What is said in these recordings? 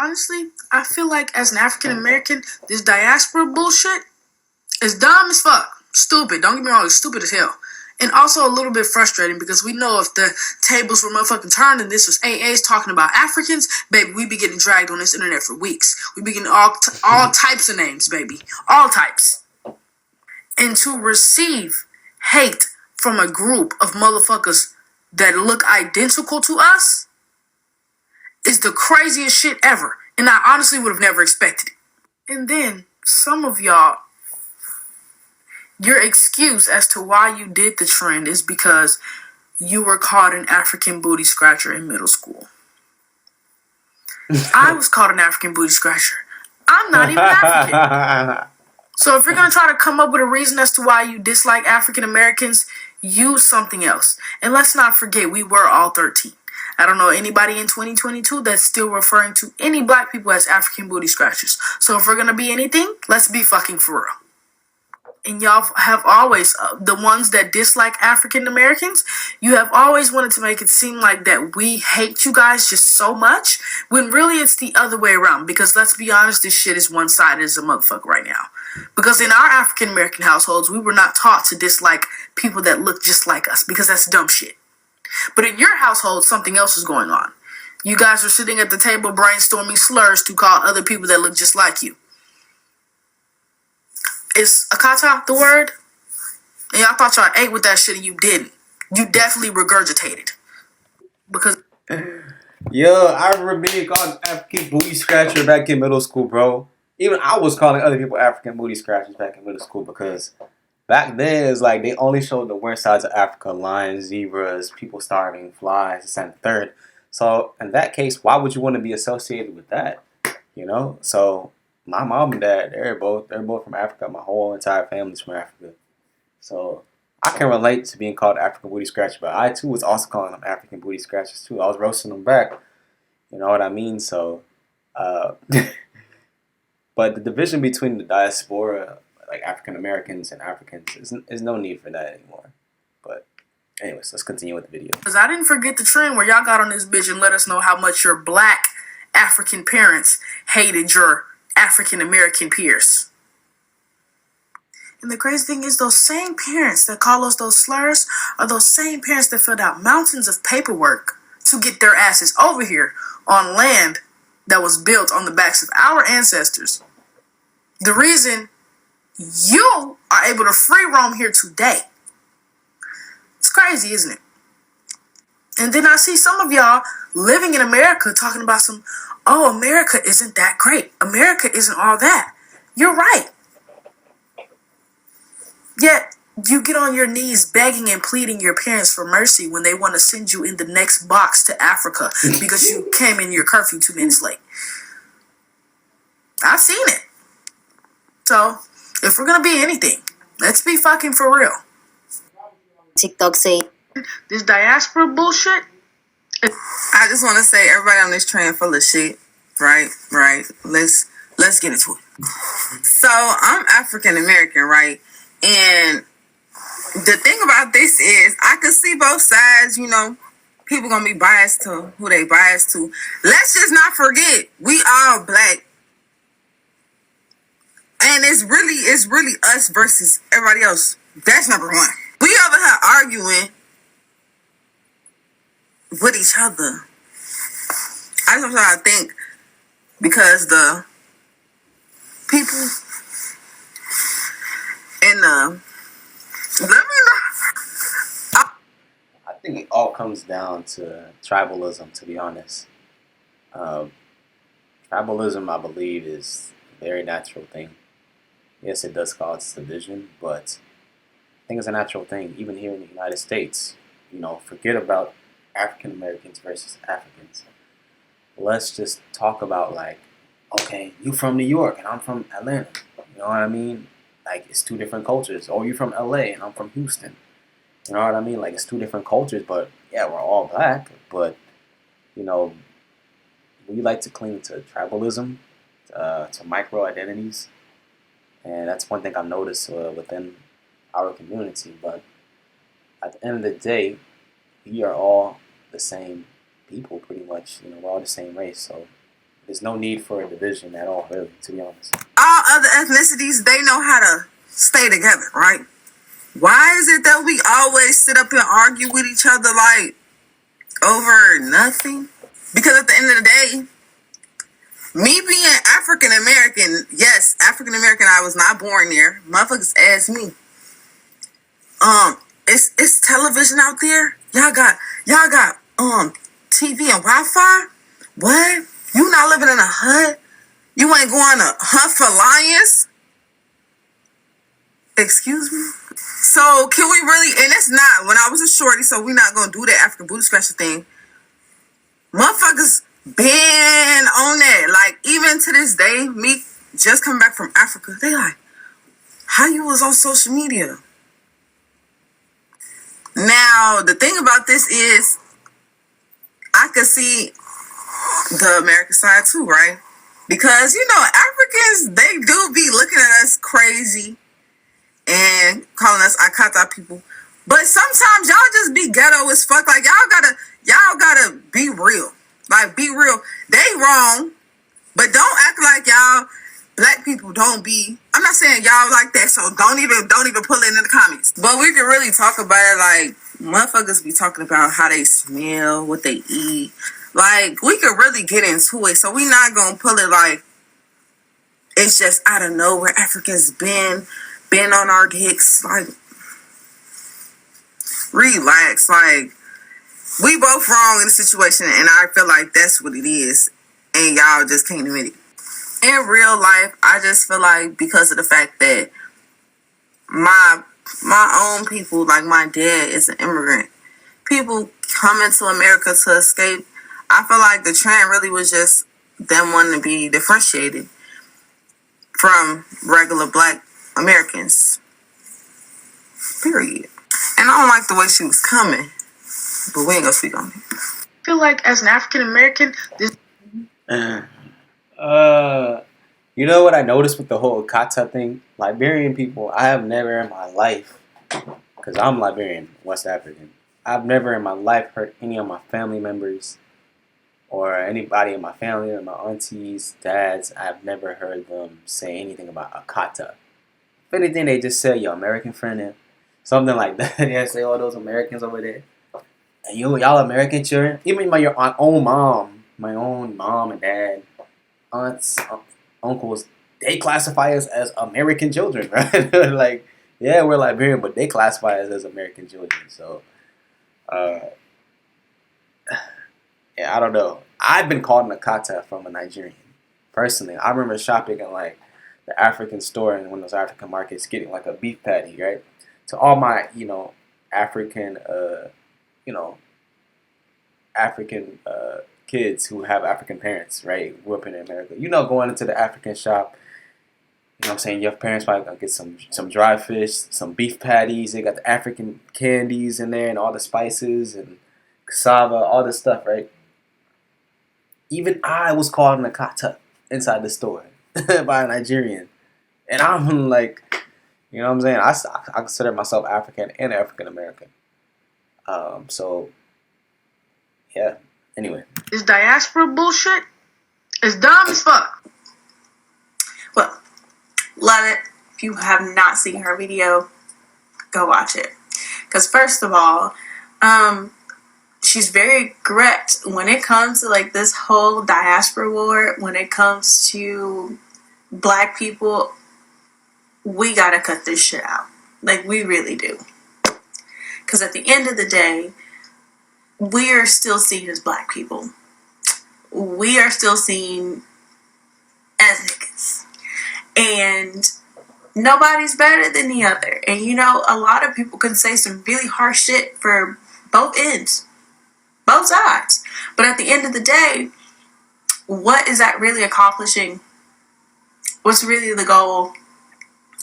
Honestly, I feel like as an African American, this diaspora bullshit is dumb as fuck. Stupid. Don't get me wrong, it's stupid as hell. And also a little bit frustrating because we know if the tables were motherfucking turned and this was AAs talking about Africans, baby, we be getting dragged on this internet for weeks. We be getting all types of names, baby. All types. And to receive hate from a group of motherfuckers that look identical to us is the craziest shit ever. And I honestly would have never expected it. And then some of y'all, your excuse as to why you did the trend is because you were called an African booty scratcher in middle school. I was called an African booty scratcher. I'm not even African. So if you're going to try to come up with a reason as to why you dislike African Americans, use something else. And let's not forget, we were all 13. I don't know anybody in 2022 that's still referring to any black people as African booty scratchers. So if we're going to be anything, let's be fucking for real. And y'all have always, the ones that dislike African Americans, you have always wanted to make it seem like that we hate you guys just so much, when really it's the other way around. Because let's be honest, this shit is one-sided as a motherfucker right now. Because in our African American households, we were not taught to dislike people that look just like us, because that's dumb shit. But in your household, something else is going on. You guys are sitting at the table brainstorming slurs to call other people that look just like you. Is akata the word? And y'all thought y'all ate with that shit and you didn't. You definitely regurgitated. Because Yo, I remember being called African booty scratcher back in middle school, bro. Even I was calling other people African booty scratchers back in middle school because back then it's like they only showed the worst sides of Africa: lions, zebras, people starving, flies, this and third. So in that case, why would you want to be associated with that? You know? So my mom and dad, they're both from Africa. My whole entire family's from Africa. So I can relate to being called African booty scratcher, but I too was also calling them African booty scratchers too. I was roasting them back. You know what I mean? So, uh, but the division between the diaspora, like African Americans and Africans, is no need for that anymore. But anyways, let's continue with the video. Because I didn't forget the trend where y'all got on this bitch and let us know how much your black African parents hated your African American peers. And the crazy thing is, those same parents that call us those slurs are those same parents that filled out mountains of paperwork to get their asses over here on land that was built on the backs of our ancestors. The reason you are able to free roam here today. It's crazy, isn't it? And then I see some of y'all living in America talking about oh, America isn't that great. America isn't all that. You're right. Yet, you get on your knees begging and pleading your parents for mercy when they want to send you in the next box to Africa because you came in your curfew 2 minutes late. I've seen it. So, if we're going to be anything, let's be fucking for real. TikTok say this diaspora bullshit. I just want to say everybody on this train full of shit. Right. Let's get into it. So I'm African American, right? And the thing about this is I can see both sides, you know. People gonna be biased to who they biased to. Let's just not forget, we all black. And it's really us versus everybody else. That's number one. We over here arguing with each other. I just try to think because the people in let me know. I think it all comes down to tribalism, to be honest. Tribalism, I believe, is a very natural thing. Yes, it does cause division, but I think it's a natural thing, even here in the United States. You know, forget about African Americans versus Africans. Let's just talk about, like, okay, you from New York and I'm from Atlanta. You know what I mean? Like, it's two different cultures. Or you from LA and I'm from Houston. You know what I mean? Like, it's two different cultures, but yeah, we're all black. But, you know, we like to cling to tribalism, to micro identities. And that's one thing I've noticed within our community. But at the end of the day, we are all the same people, pretty much. You know, we're all the same race. So There's no need for a division at all, really, to be honest. All other ethnicities, they know how to stay together, right? Why is it that we always sit up and argue with each other like over nothing? Because at the end of the day, me being African American, yes, African American, I was not born there. Motherfuckers ask me. It's television out there. Y'all got TV and Wi-Fi? What? You not living in a hut? You ain't going to hunt for lions? Excuse me? So can we really, and it's not, when I was a shorty, so we not gonna do that African booty scratcher thing. Motherfuckers been on that. Like, even to this day, me just coming back from Africa, they like, how you was on social media? Now, the thing about this is, I could see the American side too, right? Because, you know, Africans, they do be looking at us crazy and calling us Akata people. But sometimes y'all just be ghetto as fuck. Like, y'all gotta be real. Like, be real. They wrong, but don't act like y'all black people don't be. I'm not saying y'all like that, so don't even put it in the comments. But we can really talk about it. Like, motherfuckers be talking about how they smell, what they eat. Like, we could really get into it. So we not gonna pull it like it's just out of nowhere. Africans been on our dicks. Like, relax. Like, we both wrong in the situation, and I feel like that's what it is, and y'all just can't admit it. In real life, I just feel like because of the fact that my own people, like my dad is an immigrant, people coming to America to escape, I feel like the trend really was just them wanting to be differentiated from regular black Americans. Period. And I don't like the way she was coming, but we ain't gonna speak on it. I feel like as an African American, this You know what I noticed with the whole Kata thing? Liberian people, I have never in my life, because I'm Liberian, West African, I've never in my life heard any of my family members or anybody in my family or my aunties, dads, I've never heard them say anything about a Kata. If anything, they just say, your American friend, and something like that. Yeah, say all those Americans over there. And y'all American children? Even my own mom and dad, aunts, uncles, they classify us as American children, right? Like, yeah, we're Liberian, but they classify us as American children. So, yeah, I don't know. I've been called an Akata from a Nigerian. Personally, I remember shopping in like the African store and one of those African markets, getting like a beef patty, right? To all my, African, African kids who have African parents, right? Grew up in America. Going into the African shop, what I'm saying? Your parents probably gonna get some dry fish, some beef patties. They got the African candies in there and all the spices and cassava, all this stuff, right? Even I was called an Akata inside the store by a Nigerian. And I'm like, what I'm saying? I consider myself African and African American. So, yeah. Anyway. this diaspora bullshit is dumb as fuck. Well, love it. If you have not seen her video, go watch it. Because first of all, she's very correct when it comes to like this whole diaspora war. When it comes to black people, we gotta cut this shit out. Like, we really do. Because at the end of the day, we are still seen as black people. We are still seen as niggas. And nobody's better than the other. And a lot of people can say some really harsh shit for both ends. Both sides. But at the end of the day, what is that really accomplishing? What's really the goal?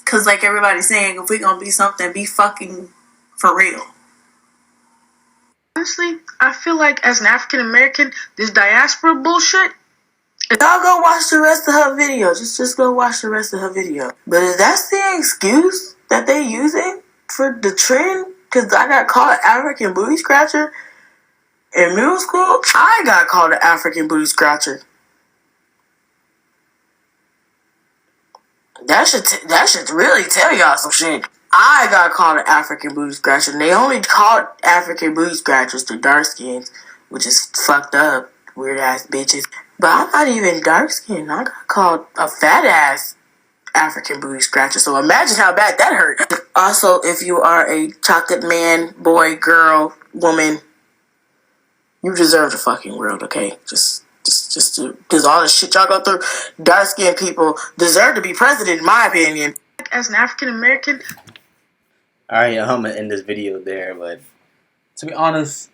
Because like everybody's saying, if we're going to be something, be fucking for real. Honestly, I feel like as an African American, this diaspora bullshit. Y'all go watch the rest of her video. Just go watch the rest of her video. But if that's the excuse that they using for the trend, because I got called African booty scratcher in middle school, I got called an African booty scratcher. That should really tell y'all some shit. I got called an African booty scratcher. And they only called African booty scratchers the dark skins, which is fucked up, weird ass bitches. But I'm not even dark skinned. I got called a fat ass African booty scratcher. So imagine how bad that hurt. Also, if you are a chocolate man, boy, girl, woman, you deserve the fucking world, okay? Just because all the shit y'all go through, dark skinned people deserve to be president, in my opinion. As an African American. Alright, I'm gonna end this video there, but to be honest,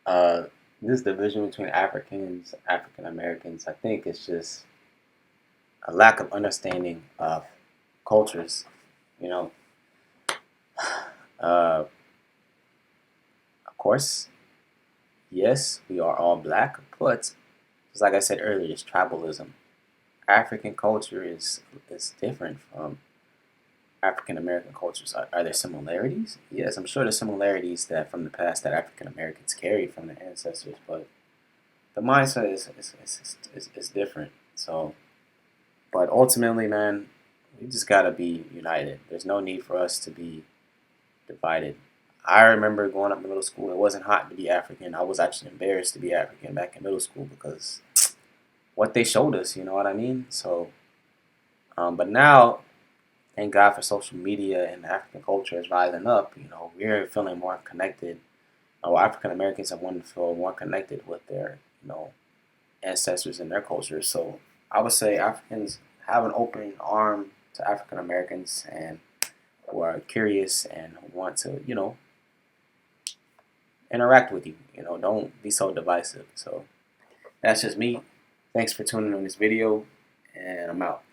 this division between Africans, African Americans, I think it's just a lack of understanding of cultures. You know, of course, yes, we are all black, but just like I said earlier, it's tribalism. African culture is different from African American cultures. Are there similarities? Yes, I'm sure there's similarities that from the past that African Americans carried from their ancestors, but the mindset is different. So, but ultimately, man, we just gotta be united. There's no need for us to be divided. I remember growing up in middle school, it wasn't hot to be African. I was actually embarrassed to be African back in middle school because what they showed us, you know what I mean? So, but now, thank God for social media and African culture is rising up. You know, we're feeling more connected. African Americans have wanted to feel more connected with their, ancestors and their culture. So I would say Africans have an open arm to African Americans and who are curious and want to, interact with you. Don't be so divisive. So that's just me. Thanks for tuning in on this video, and I'm out.